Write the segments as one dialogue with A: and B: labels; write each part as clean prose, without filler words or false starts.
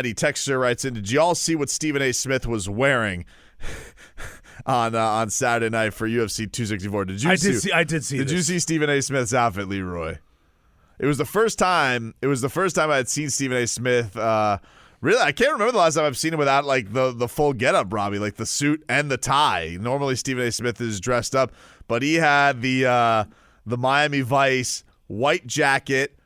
A: Eddie Texter writes in, did you all see what Stephen A. Smith was wearing on Saturday night for UFC 264? I did see. Did you see Stephen A. Smith's outfit, Leroy? It was the first time I had seen Stephen A. Smith. Really, I can't remember the last time I've seen him without like the full getup, Robbie, like the suit and the tie. Normally, Stephen A. Smith is dressed up, but he had the Miami Vice white jacket.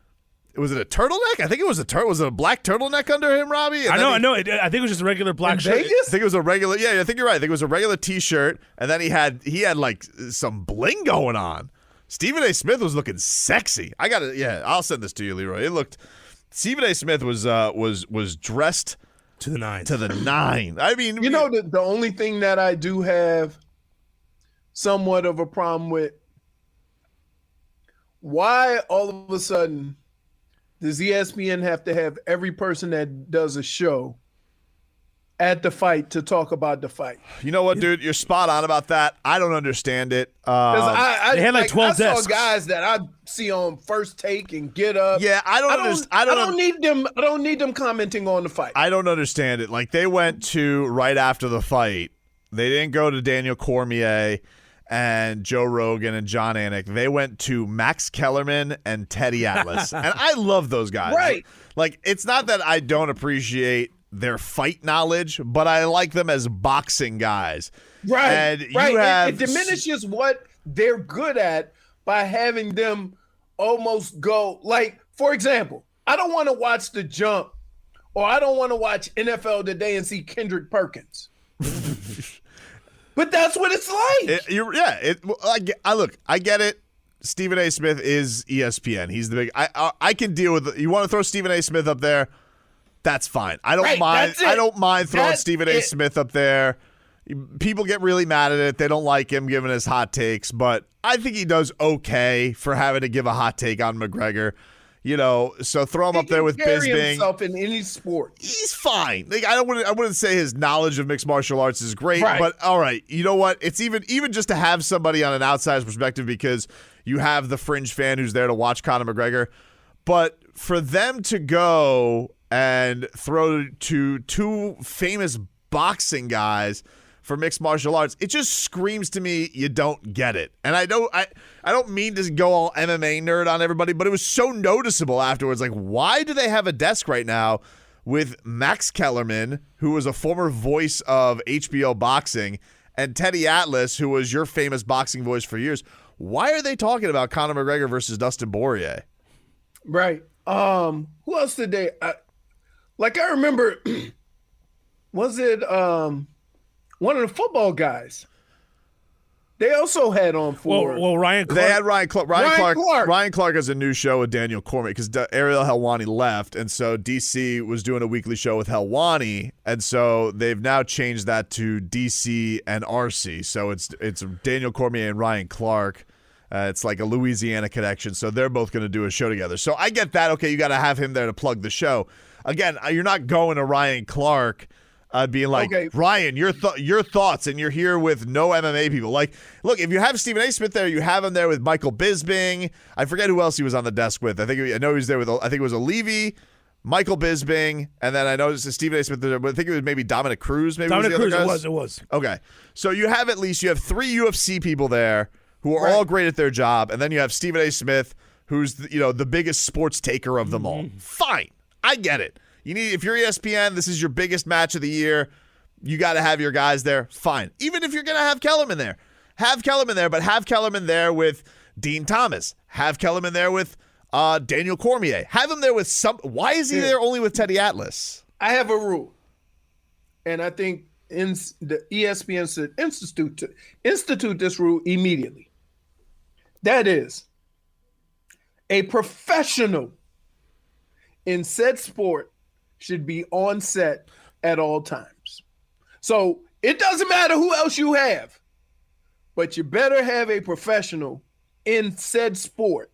A: Was it a turtleneck? I think it was was it a black turtleneck under him, Robbie?
B: I know. I think it was just a regular black shirt.
A: Vegas? I think it was a regular. Yeah, I think you're right. I think it was a regular T-shirt, and then he had like some bling going on. Stephen A. Smith was looking sexy. I'll send this to you, Leroy. Stephen A. Smith was dressed
B: to the nine.
A: I mean,
C: the only thing that I do have somewhat of a problem with, why all of a sudden does ESPN have to have every person that does a show at the fight to talk about the fight?
A: You know what, dude? You're spot on about that. I don't understand it.
B: They had like 12 desks.
C: I saw guys that I see on First Take and Get Up.
A: Yeah, I don't
C: need them. I don't need them commenting on the fight.
A: I don't understand it. Like, they went to right after the fight. They didn't go to Daniel Cormier and Joe Rogan and John Anik. They went to Max Kellerman and Teddy Atlas. And I love those guys.
C: Right.
A: Like, it's not that I don't appreciate their fight knowledge, but I like them as boxing guys.
C: Right.
A: And
C: it diminishes what they're good at by having them almost go, like, for example, I don't want to watch The Jump or I don't want to watch NFL Today and see Kendrick Perkins. But that's what it's like. I get it. Stephen A. Smith is ESPN. He's the big. I can deal with. You want to throw Stephen A. Smith up there? That's fine. I don't mind. I don't mind throwing Stephen A. Smith up there. People get really mad at it. They don't like him giving his hot takes, but I think he does okay for having to give a hot take on McGregor. So throw him up there with Bisping. Himself in any sport,
A: he's fine. Like, I wouldn't say his knowledge of mixed martial arts is great, but all right. You know what? It's even just to have somebody on an outsider's perspective, because you have the fringe fan who's there to watch Conor McGregor. But for them to go and throw to two famous boxing guys for mixed martial arts, it just screams to me you don't get it. And I don't mean to go all MMA nerd on everybody, but it was so noticeable afterwards. Like, why do they have a desk right now with Max Kellerman, who was a former voice of HBO boxing, and Teddy Atlas, who was your famous boxing voice for years? Why are they talking about Conor McGregor versus Dustin Porier?
C: Right. Who else did they? I remember. Was it one of the football guys? They also had on for.
B: Well, Ryan Clark.
A: They had Ryan Clark. Ryan Clark has a new show with Daniel Cormier because Ariel Helwani left, and so DC was doing a weekly show with Helwani, and so they've now changed that to DC and RC. So it's Daniel Cormier and Ryan Clark. It's like a Louisiana connection, so they're both going to do a show together. So I get that. Okay, you got to have him there to plug the show. Again, you're not going to Ryan Clark being like, okay, Ryan, your thoughts, and you're here with no MMA people. Like, look, if you have Stephen A. Smith there, you have him there with Michael Bisping. I forget who else he was on the desk with. I know he was there with, I think it was Levy, Michael Bisping, and then I noticed Stephen A. Smith there, but I think it was maybe Dominic Cruz. Maybe
B: Dominic
A: was the other
B: Cruz,
A: guys.
B: it was.
A: Okay, so you have three UFC people there who are all great at their job, and then you have Stephen A. Smith, who's the biggest sports taker of them all. Fine, I get it. If you're ESPN, this is your biggest match of the year. You got to have your guys there. Fine. Even if you're going to have Kellerman there, but have Kellerman there with Dean Thomas. Have Kellerman there with Daniel Cormier. Have him there with some. Why is he there only with Teddy Atlas?
C: I have a rule, and I think the ESPN should institute this rule immediately. That is, a professional in said sport should be on set at all times. So it doesn't matter who else you have, but you better have a professional in said sport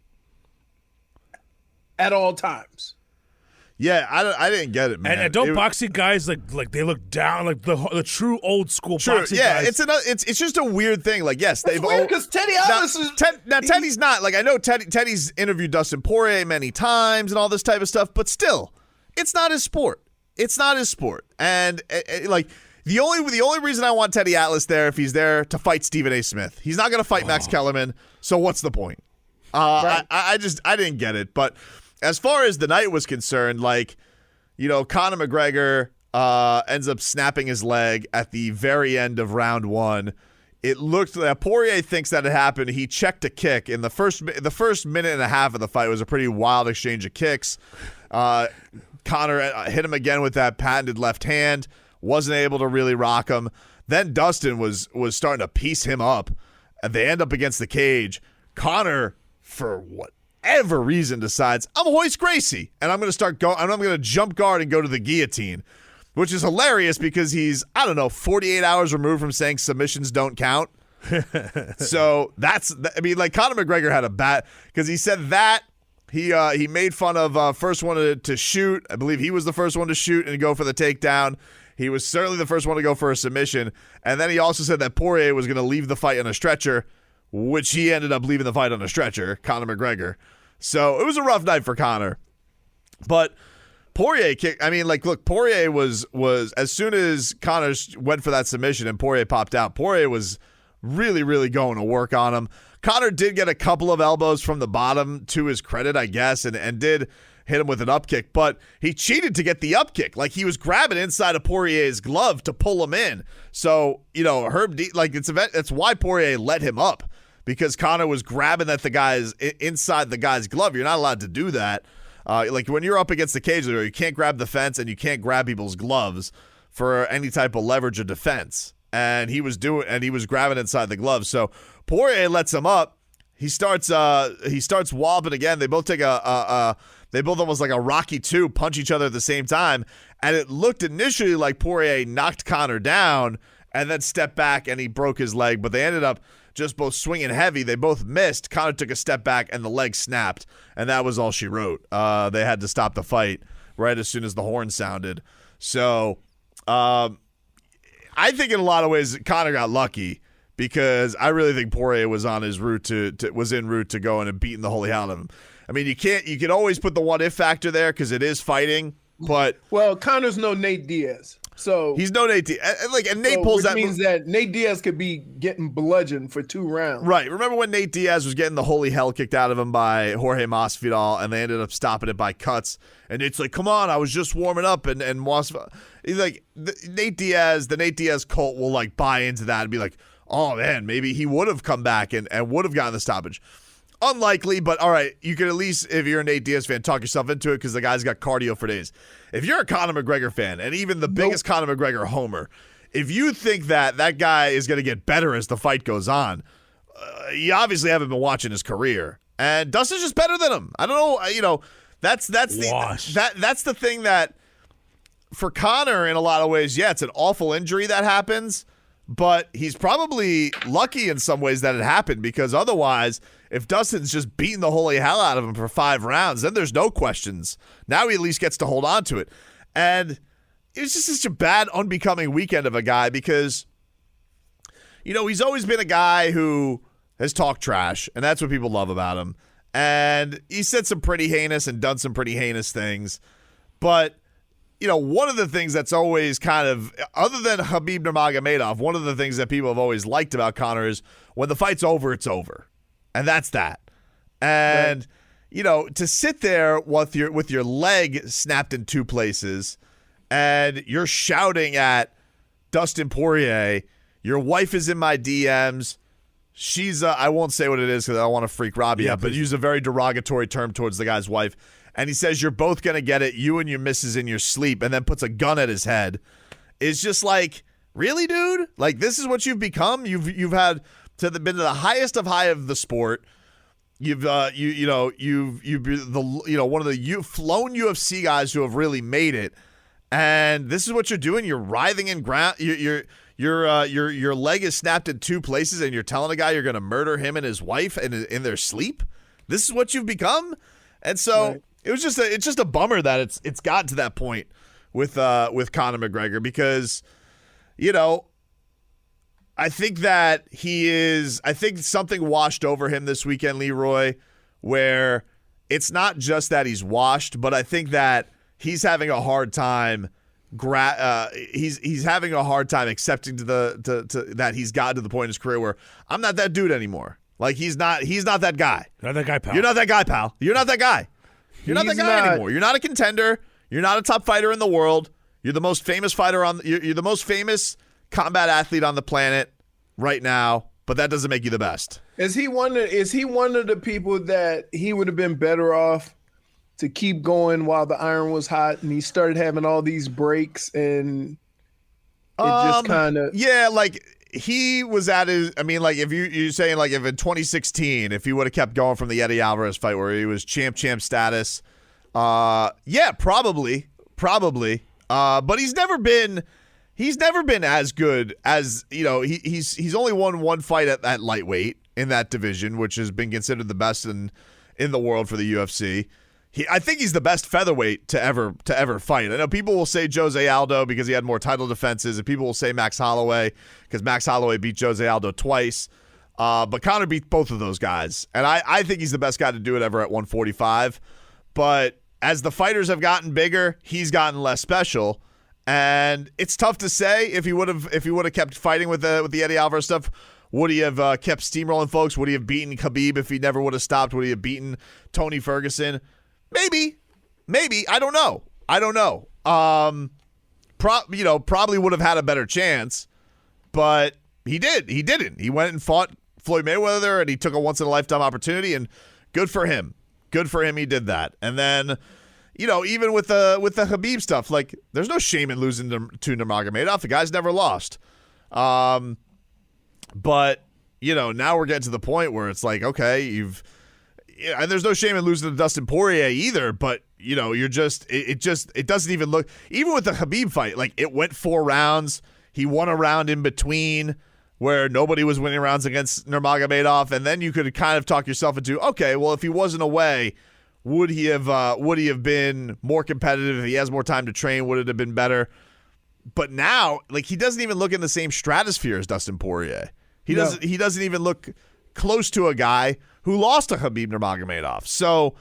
C: at all times.
A: Yeah, I didn't get it, man.
B: And don't boxing guys like they look down, like the true old school boxing guys.
A: It's just a weird thing. Like, yes,
C: they've because Teddy Atlas is
A: now Teddy's not like, I know Teddy's interviewed Dustin Porier many times and all this type of stuff, but still, it's not his sport. It's not his sport. And like the only reason I want Teddy Atlas there if he's there to fight Stephen A. Smith. He's not going to fight Max Kellerman. So what's the point? Right. I didn't get it. But as far as the night was concerned, like, Conor McGregor ends up snapping his leg at the very end of round 1. It looked like Poirier thinks that it happened. He checked a kick in the first minute and a half of the fight. Was a pretty wild exchange of kicks. Conor hit him again with that patented left hand. Wasn't able to really rock him. Then Dustin was starting to piece him up, and they end up against the cage. Conor, for whatever reason, decides I'm Hoist Gracie, and I'm going to jump guard and go to the guillotine. Which is hilarious because he's, 48 hours removed from saying submissions don't count. So Conor McGregor had a bad, because he said that he made fun of first one to shoot. I believe he was the first one to shoot and go for the takedown. He was certainly the first one to go for a submission. And then he also said that Poirier was going to leave the fight on a stretcher, which he ended up leaving the fight on a stretcher, Conor McGregor. So it was a rough night for Conor. But Poirier Poirier was as soon as Conor went for that submission and Poirier popped out, Poirier was really, really going to work on him. Conor did get a couple of elbows from the bottom, to his credit, I guess, and did hit him with an up kick, but he cheated to get the up kick. Like, he was grabbing inside of Poirier's glove to pull him in. So, it's why Poirier let him up, because Conor was grabbing at the guy's inside the guy's glove. You're not allowed to do that. When you're up against the cage, you can't grab the fence and you can't grab people's gloves for any type of leverage or defense. And he was grabbing inside the glove. So Poirier lets him up. He starts walloping again. They both take they both almost like a Rocky II, punch each other at the same time. And it looked initially like Poirier knocked Conor down and then stepped back and he broke his leg. But they ended up just both swinging heavy. They both missed. Conor took a step back and the leg snapped, and that was all she wrote. They had to stop the fight right as soon as the horn sounded. So I think in a lot of ways Conor got lucky, because I really think Poirier was on his route en route to going and beating the holy hell out of him. I mean, you can always put the what if factor there because it is fighting, but
C: Conor's no Nate Diaz. So
A: he's no Nate Diaz. And Nate pulls that.
C: Which means that Nate Diaz could be getting bludgeoned for 2 rounds.
A: Right. Remember when Nate Diaz was getting the holy hell kicked out of him by Jorge Masvidal, and they ended up stopping it by cuts? And it's like, come on, I was just warming up, and Masvidal, the Nate Diaz cult will buy into that and be like, oh man, maybe he would have come back and would have gotten the stoppage. Unlikely, but all right, you can at least, if you're a Nate Diaz fan, talk yourself into it because the guy's got cardio for days. If you're a Conor McGregor fan, and even the biggest Conor McGregor homer, if you think that guy is going to get better as the fight goes on, you obviously haven't been watching his career. And Dustin's just better than him. I don't know. That's the thing that for Conor in a lot of ways, yeah, it's an awful injury that happens, but he's probably lucky in some ways that it happened, because otherwise, if Dustin's just beating the holy hell out of him for 5 rounds, then there's no questions. Now he at least gets to hold on to it. And it was just such a bad, unbecoming weekend of a guy because, he's always been a guy who has talked trash, and that's what people love about him. And he said some pretty heinous and done some pretty heinous things. But, one of the things that's always kind of, other than Khabib Nurmagomedov, one of the things that people have always liked about Conor is when the fight's over, it's over. And that's that. And, to sit there with your leg snapped in 2 places and you're shouting at Dustin Porier, your wife is in my DMs. She's, I won't say what it is because I don't want to freak Robbie out, but use a very derogatory term towards the guy's wife. And he says, you're both going to get it, you and your missus, in your sleep, and then puts a gun at his head. It's just like, really, dude? This is what you've become? You've had been to the highest of high of the sport. You've one of the flown UFC guys who have really made it, and this is what you're doing. You're writhing in ground. Your leg is snapped in 2 places, and you're telling a guy you're going to murder him and his wife in their sleep. This is what you've become, and so it's just a bummer that it's gotten to that point with Conor McGregor because, I think that I think something washed over him this weekend, Leroy, where it's not just that he's washed, but I think that he's having a hard time he's having a hard time accepting that he's gotten to the point in his career where I'm not that dude anymore. Like he's not that guy.
B: Not that guy, pal.
A: You're not that guy, pal. You're not that guy. You're not that guy anymore. You're not a contender. You're not a top fighter in the world. You're the most famous fighter you're the most famous combat athlete on the planet right now, but that doesn't make you the best.
C: Is he one of the people that he would have been better off to keep going while the iron was hot, and he started having all these breaks, and it just kind of
A: like he was at his. I mean, like if you're saying like if in 2016, if he would have kept going from the Eddie Alvarez fight where he was champ status, probably. But he's never been as good as he's only won one fight at lightweight in that division, which has been considered the best in the world for the UFC. I think he's the best featherweight to ever fight. I know people will say Jose Aldo because he had more title defenses, and people will say Max Holloway because Max Holloway beat Jose Aldo twice. But Conor beat both of those guys, and I think he's the best guy to do it ever at 145. But as the fighters have gotten bigger, he's gotten less special, and it's tough to say if he would have kept fighting with the Eddie Alvarez stuff. Would he have kept steamrolling folks? Would he have beaten Khabib if he never would have stopped? Would he have beaten Tony Ferguson? Maybe. I don't know. Probably would have had a better chance, but he didn't. He went and fought Floyd Mayweather, and he took a once in a lifetime opportunity, and good for him. He did that. And then, even with the Khabib stuff, like there's no shame in losing to Nurmagomedov. The guy's never lost. But now we're getting to the point where it's like, okay, and there's no shame in losing to Dustin Porier either, but you're just it doesn't even look, even with the Khabib fight, like it went 4 rounds. He won a round in between where nobody was winning rounds against Nurmagomedov, and then you could kind of talk yourself into, okay, well, if he wasn't away, would he have been more competitive? If he has more time to train, would it have been better? But now, like, he doesn't even look in the same stratosphere as Dustin Porier. He doesn't even look close to a guy who lost to Khabib Nurmagomedov. So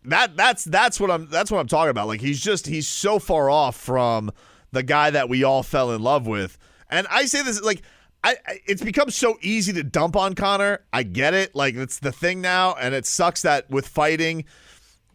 A: that's what I'm talking about. Like he's so far off from the guy that we all fell in love with. And I say this like it's become so easy to dump on Conor. I get it. Like it's the thing now, and it sucks that with fighting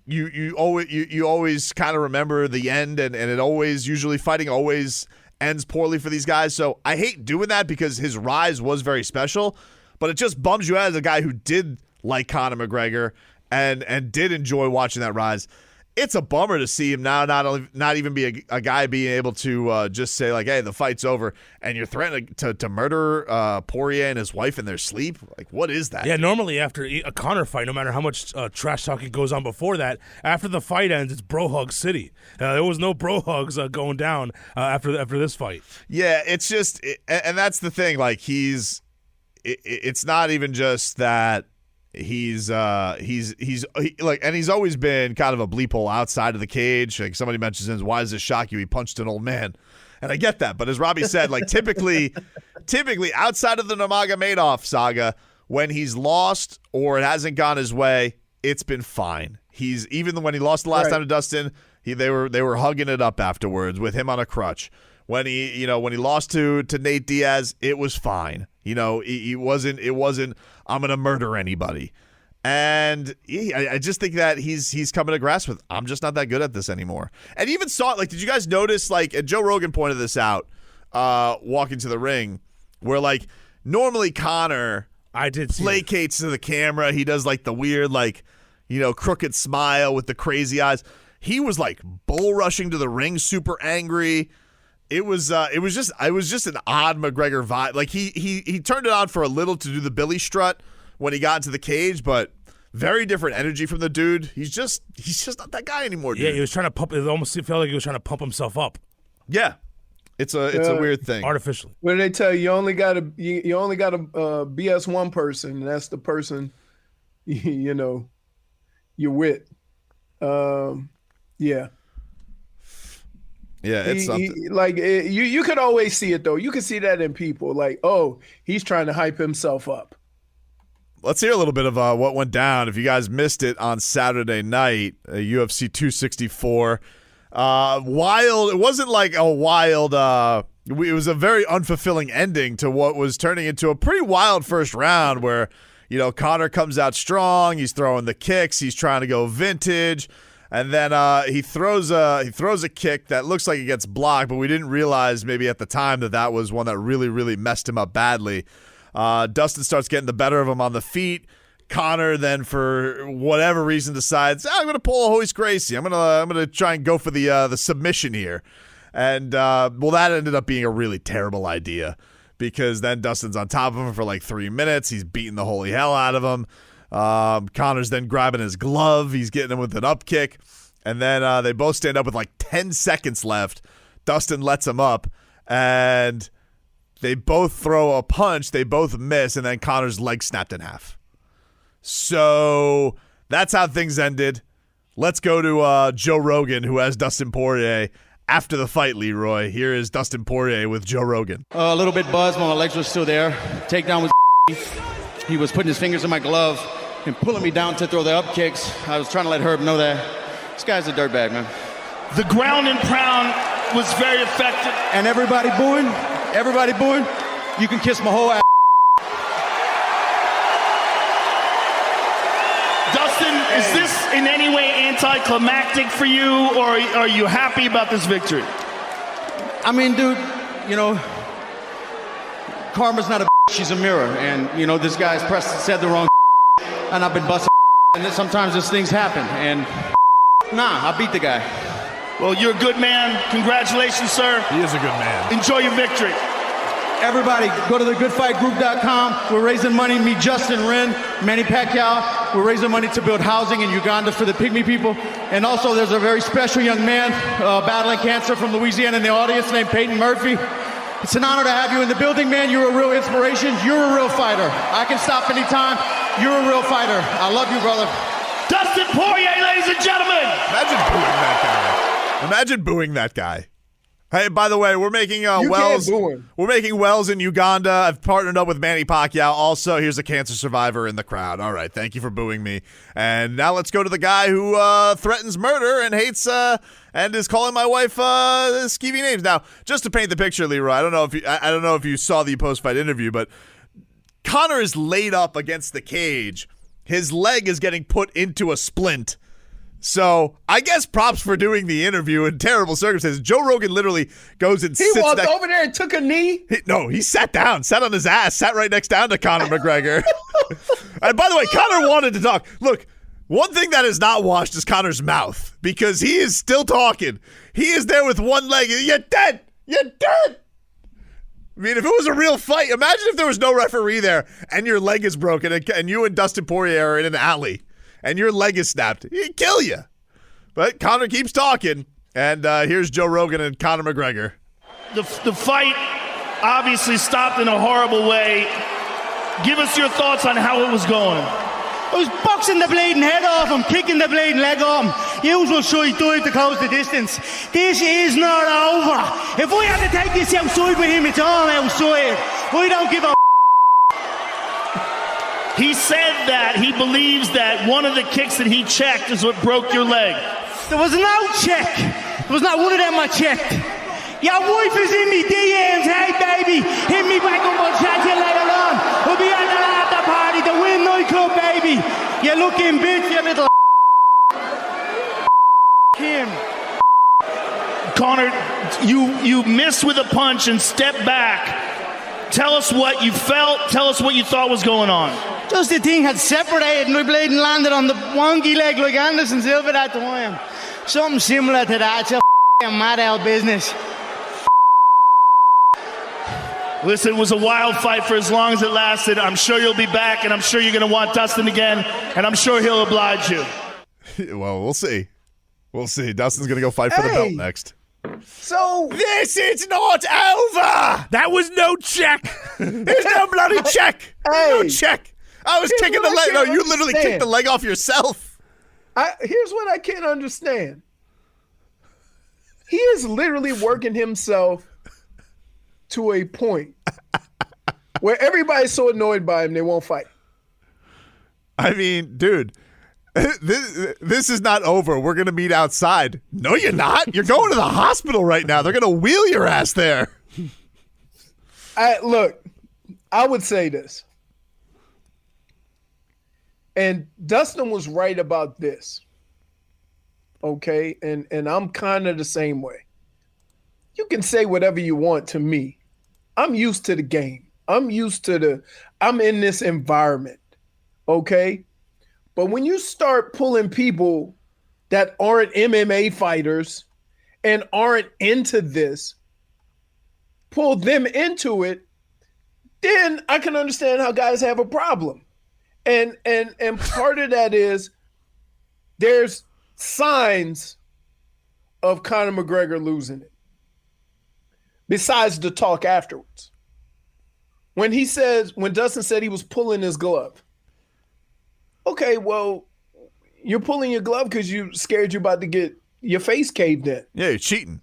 A: you always kind of remember the end, and it always usually fighting always ends poorly for these guys. So I hate doing that because his rise was very special, but it just bums you out as a guy who did like Conor McGregor and did enjoy watching that rise. It's a bummer to see him now not even be a guy being able to just say like, hey, the fight's over, and you're threatening to murder Poirier and his wife in their sleep. Like, what is that?
B: Yeah, normally after a Conor fight, no matter how much trash talking goes on before that, after the fight ends, it's bro hug city. There was no bro hugs going down after this fight.
A: Yeah, it's just, and that's the thing. Like it's not even just that. He's always been kind of a bleep hole outside of the cage. Like somebody mentions, why does this shock you? He punched an old man, and I get that. But as Robbie said, like typically outside of the Nurmagomedov saga, when he's lost or it hasn't gone his way, it's been fine. Even when he lost the last time to Dustin, they were hugging it up afterwards with him on a crutch. When he lost to Nate Diaz, it was fine. It wasn't I'm going to murder anybody. And I just think that he's coming to grasp with, I'm just not that good at this anymore. And even saw it, like, did you guys notice, like, and Joe Rogan pointed this out walking to the ring, where, like, normally Conor placates to the camera. He does, like, the weird, like, crooked smile with the crazy eyes. He was, like, bull rushing to the ring, super angry. It was just an odd McGregor vibe. Like he turned it on for a little to do the Billy strut when he got into the cage, but very different energy from the dude. He's just not that guy anymore, dude.
B: Yeah, he was trying to pump. It almost felt like he was trying to pump himself up.
A: Yeah, it's a weird thing.
B: Artificially.
C: What do they tell you? You only got to BS one person, and that's the person you're with. Yeah.
A: Yeah, it's something.
C: You could always see it though. You can see that in people. Like, oh, he's trying to hype himself up.
A: Let's hear a little bit of what went down. If you guys missed it on Saturday night, UFC 264, wild. It wasn't like a wild. It was a very unfulfilling ending to what was turning into a pretty wild first round where, Conor comes out strong. He's throwing the kicks. He's trying to go vintage. And then he throws a kick that looks like it gets blocked, but we didn't realize maybe at the time that was one that really, really messed him up badly. Dustin starts getting the better of him on the feet. Conor then, for whatever reason, decides, I'm going to pull a Hoist Gracie. I'm gonna try and go for the submission here. And, that ended up being a really terrible idea because then Dustin's on top of him for like 3 minutes. He's beating the holy hell out of him. Conor's then grabbing his glove. He's getting him with an up kick. And then they both stand up with like 10 seconds left. Dustin lets him up. And they both throw a punch. They both miss. And then Conor's leg snapped in half. So that's how things ended. Let's go to Joe Rogan, who has Dustin Porier after the fight, Leroy. Here is Dustin Porier with Joe Rogan.
D: A little bit buzzed, but my legs were still there. Takedown was he was putting his fingers in my glove and pulling me down to throw the up kicks. I was trying to let Herb know that this guy's a dirtbag, man.
E: The ground and pound was very effective.
D: And everybody booing, you can kiss my whole ass.
E: Dustin, is this in any way anticlimactic for you, or are you happy about this victory?
D: I mean, dude, karma's not a she's a mirror. And, this guy's said the wrong and I've been busting and then sometimes these things happen. And, I beat the guy.
E: Well, you're a good man. Congratulations, sir.
A: He is a good man.
E: Enjoy your victory.
D: Everybody, go to thegoodfightgroup.com. We're raising money. Me, Justin, Ren, Manny Pacquiao. We're raising money to build housing in Uganda for the Pygmy people. And also, there's a very special young man battling cancer from Louisiana in the audience named Peyton Murphy. It's an honor to have you in the building, man. You're a real inspiration. You're a real fighter. I can stop anytime. You're a real fighter. I love you, brother.
E: Dustin Porier, ladies and gentlemen.
A: Imagine booing that guy. Hey, by the way, we're making wells. We're making wells in Uganda. I've partnered up with Manny Pacquiao. Also, here's a cancer survivor in the crowd. All right, thank you for booing me. And now let's go to the guy who threatens murder and hates and is calling my wife skeevy names. Now, just to paint the picture, Leroy, I don't know if you saw the post-fight interview, but Conor is laid up against the cage. His leg is getting put into a splint. So I guess props for doing the interview in terrible circumstances. Joe Rogan literally goes and sits.
C: He walked over there and took a knee.
A: He sat down, sat on his ass, sat right next down to Conor McGregor. And by the way, Conor wanted to talk. Look, one thing that is not washed is Conor's mouth because he is still talking. He is there with one leg. You're dead. You're dead. I mean, if it was a real fight, imagine if there was no referee there and your leg is broken and you and Dustin Porier are in an alley. And your leg is snapped. He'd kill you. But Conor keeps talking. And here's Joe Rogan and Conor McGregor.
E: The fight obviously stopped in a horrible way. Give us your thoughts on how it was going.
F: I was boxing the bleeding head off him, kicking the bleeding leg off him. Usual side dive to close the distance. This is not over. If we had to take this outside with him, it's all outside. We don't give a
E: He said that he believes that one of the kicks that he checked is what broke your leg.
F: There was no check. There was not one of them I checked. Your wife is in me DMs. Hey, baby, hit me back on my chat you later on. We'll be at the after party, the Win nightclub, baby. You looking bitch, you little Kim.
E: Conor, you missed with a punch and stepped back. Tell us what you felt. Tell us what you thought was going on.
F: Just the thing had separated and my blade landed on the wonky leg like Anderson Silva that time. Something similar to that. It's a mad hell business.
E: Listen, it was a wild fight for as long as it lasted. I'm sure you'll be back, and I'm sure you're going to want Dustin again, and I'm sure he'll oblige you.
A: Well, we'll see. We'll see. Dustin's going to go fight for the belt next.
C: So
A: this is not over.
B: That was no check.
A: There's no bloody check. No check. I was kicking the leg. No, you literally kicked the leg off yourself.
C: Here's what I can't understand. He is literally working himself to a point where everybody's so annoyed by him they won't fight.
A: I mean, dude, This is not over. We're going to meet outside. No, you're not. You're going to the hospital right now. They're going to wheel your ass there.
C: Look, I would say this. And Dustin was right about this. Okay? And I'm kind of the same way. You can say whatever you want to me. I'm used to the game. I'm in this environment. Okay? But when you start pulling people that aren't MMA fighters and aren't into this, pull them into it, then I can understand how guys have a problem. And part of that is there's signs of Conor McGregor losing it. Besides the talk afterwards. When Dustin said he was pulling his glove. Okay, well, you're pulling your glove because you scared you're about to get your face caved in.
A: Yeah, you're cheating.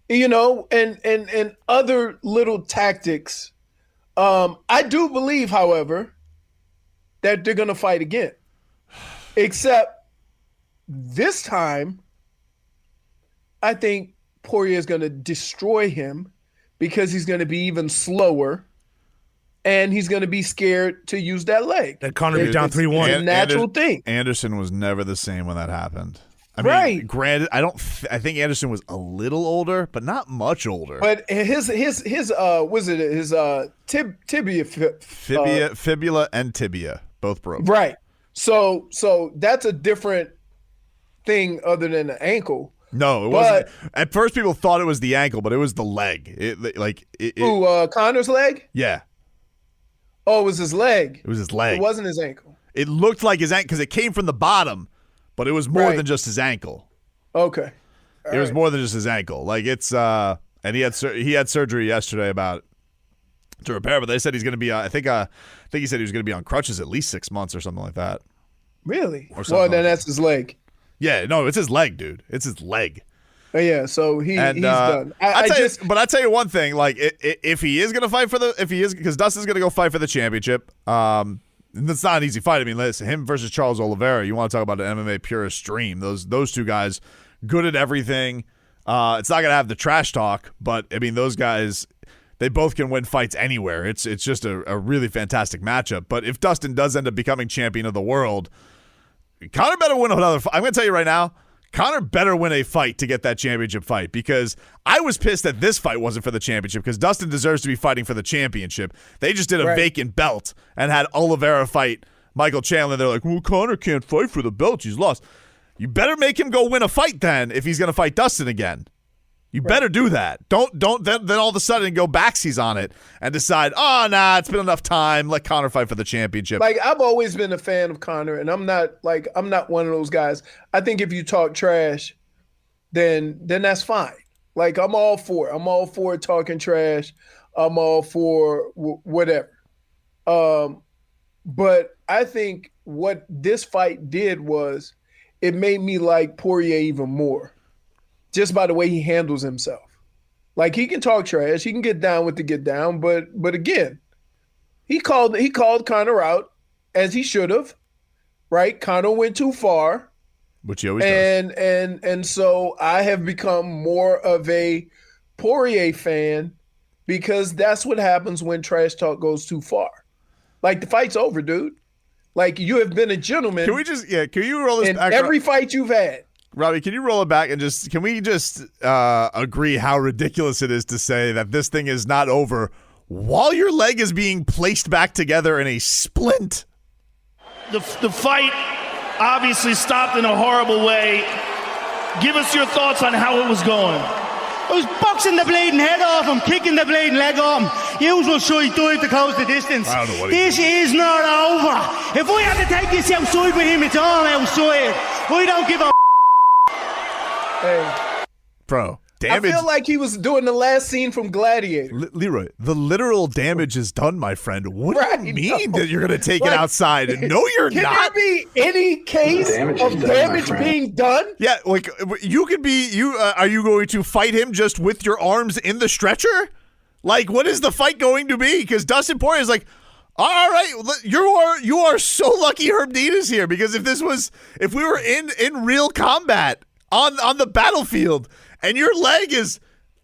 C: You know, and other little tactics. I do believe, however, that they're going to fight again. Except this time, I think Poirier is going to destroy him because he's going to be even slower. And he's going to be scared to use that leg.
B: That Conor be down 3-1.
C: It's a natural thing.
A: Anderson was never the same when that happened. I mean, granted, I think Anderson was a little older, but not much older.
C: But his
A: fibula and tibia both broke.
C: Right. So that's a different thing other than the ankle.
A: No, it wasn't. At first, people thought it was the ankle, but it was the leg.
C: Conor's leg?
A: Yeah.
C: Oh, it was his leg.
A: It was his leg.
C: It wasn't his ankle.
A: It looked like his ankle because it came from the bottom, but it was more than just his ankle.
C: Okay.
A: It was more than just his ankle. Like it's and he had surgery yesterday to repair, but they said he's going to be. I think he said he was going to be on crutches at least 6 months or something like that.
C: Really? Well, then that's his leg.
A: Yeah, no, it's his leg, dude. It's his leg.
C: Yeah, so he's done.
A: I tell you one thing, like if he is gonna fight because Dustin's gonna go fight for the championship. It's not an easy fight. I mean, listen, him versus Charles Oliveira. You want to talk about an MMA purist dream? Those two guys, good at everything. It's not gonna have the trash talk, but I mean, those guys, they both can win fights anywhere. It's just a really fantastic matchup. But if Dustin does end up becoming champion of the world, Conor better win another fight. I'm gonna tell you right now. Conor better win a fight to get that championship fight because I was pissed that this fight wasn't for the championship because Dustin deserves to be fighting for the championship. They just did a vacant belt and had Oliveira fight Michael Chandler. They're like, well, Conor can't fight for the belt. He's lost. You better make him go win a fight then if he's going to fight Dustin again. You better do that. Don't then all of a sudden go backsies on it and decide, oh, nah, it's been enough time. Let Conor fight for the championship.
C: Like, I've always been a fan of Conor, and I'm not one of those guys. I think if you talk trash, then that's fine. Like, I'm all for it. I'm all for talking trash. I'm all for whatever. But I think what this fight did was it made me like Poirier even more. Just by the way he handles himself. Like, he can talk trash, he can get down with the get down, but again, he called Conor out as he should have, right? Conor went too far.
A: Which he always does.
C: And so I have become more of a Poirier fan because that's what happens when trash talk goes too far. Like, the fight's over, dude. Like, you have been a gentleman.
A: Can you roll this
C: in
A: back?
C: Every fight you've had.
A: Robbie, can you roll it back and can we just agree how ridiculous it is to say that this thing is not over while your leg is being placed back together in a splint?
E: The fight obviously stopped in a horrible way. Give us your thoughts on how it was going.
F: I was boxing the bleeding head off him, kicking the bleeding leg off him. Usual side dive to close the distance.
A: I don't know what
F: this is not over. If we have to take this outside with him, it's all outside. We don't give a
C: Hey,
A: bro, damage.
C: I feel like he was doing the last scene from Gladiator.
A: Leroy, the literal damage is done, my friend. What do you mean that you're going to take it outside? No, you're
C: can
A: not.
C: Can there be any case of damage being done?
A: Yeah, like you could be. Are you going to fight him just with your arms in the stretcher? Like, what is the fight going to be? Because Dustin Poirier is like, All right, you are so lucky Herb Dean is here, because if we were in real combat on the battlefield and your leg is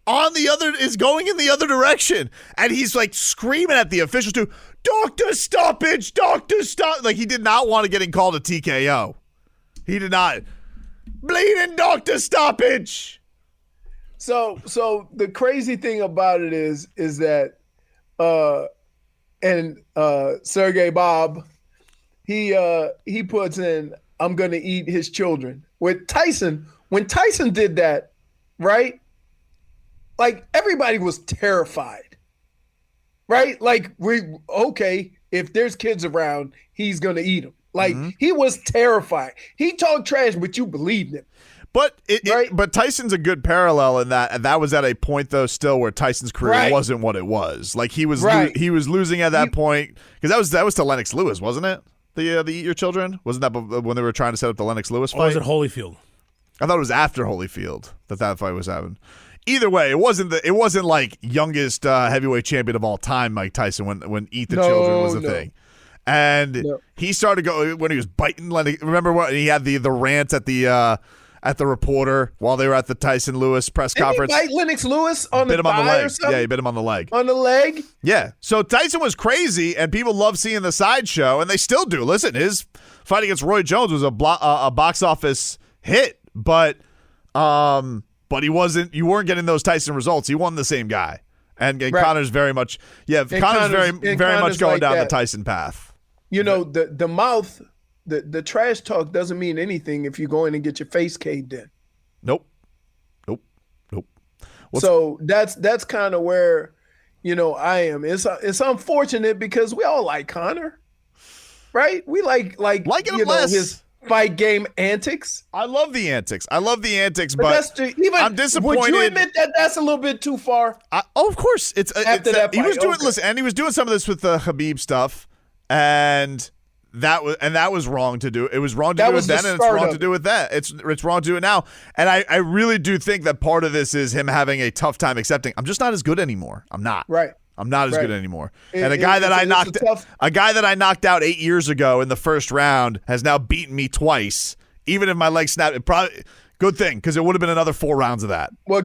A: going in the other direction and he's like screaming at the officials too, doctor stoppage, doctor stop, like he did not want to getting called a TKO. He did not. Bleeding doctor stoppage.
C: So the crazy thing about it is that Sergey Bob, he puts in, I'm gonna eat his children. With Tyson, when Tyson did that, right? Like everybody was terrified, right? Like if there's kids around, he's gonna eat them. Like he was terrified. He talked trash, but you believed him.
A: But
C: right?
A: But Tyson's a good parallel in that, and that was at a point though still where Tyson's career wasn't what it was. Like he was losing at that point, because that was to Lennox Lewis, wasn't it? The Eat Your Children, wasn't that when they were trying to set up the Lennox Lewis fight?
B: Or was it Holyfield?
A: I thought it was after Holyfield that fight was happening. Either way, it wasn't like youngest heavyweight champion of all time Mike Tyson when Eat the Children was a thing. And he started going when he was biting Lennox. Remember what he had the rant at the reporter while they were at the Tyson Lewis press conference.
C: Did he bite Lennox Lewis on the thigh or something?
A: Yeah, he bit him on the leg.
C: On the leg?
A: Yeah. So Tyson was crazy, and people love seeing the sideshow, and they still do. Listen, his fight against Roy Jones was a box office hit, but he wasn't. You weren't getting those Tyson results. He won the same guy, and Conor's very much. Yeah, Conor's very much going down the Tyson path.
C: You know, the mouth. The trash talk doesn't mean anything if you go in and get your face caved in.
A: Nope.
C: So that's kind of where, I am. It's unfortunate because we all like Conor, right? We like
A: him less.
C: His fight game antics.
A: I love the antics, but I'm disappointed.
C: Would you admit that that's a little bit too far?
A: Of course, he was doing.
C: Okay.
A: Listen, and he was doing some of this with the Khabib stuff, and that was wrong to do. It was wrong to do it then, and it's wrong to do it that. It's wrong to do it now. And I really do think that part of this is him having a tough time accepting. I'm just not as good anymore. I'm not.
C: Right.
A: I'm not as good anymore. And a guy that I knocked out 8 years ago in the first round has now beaten me twice. Even if my leg snapped, it probably good thing, because it would have been another 4 rounds of that.
C: Well,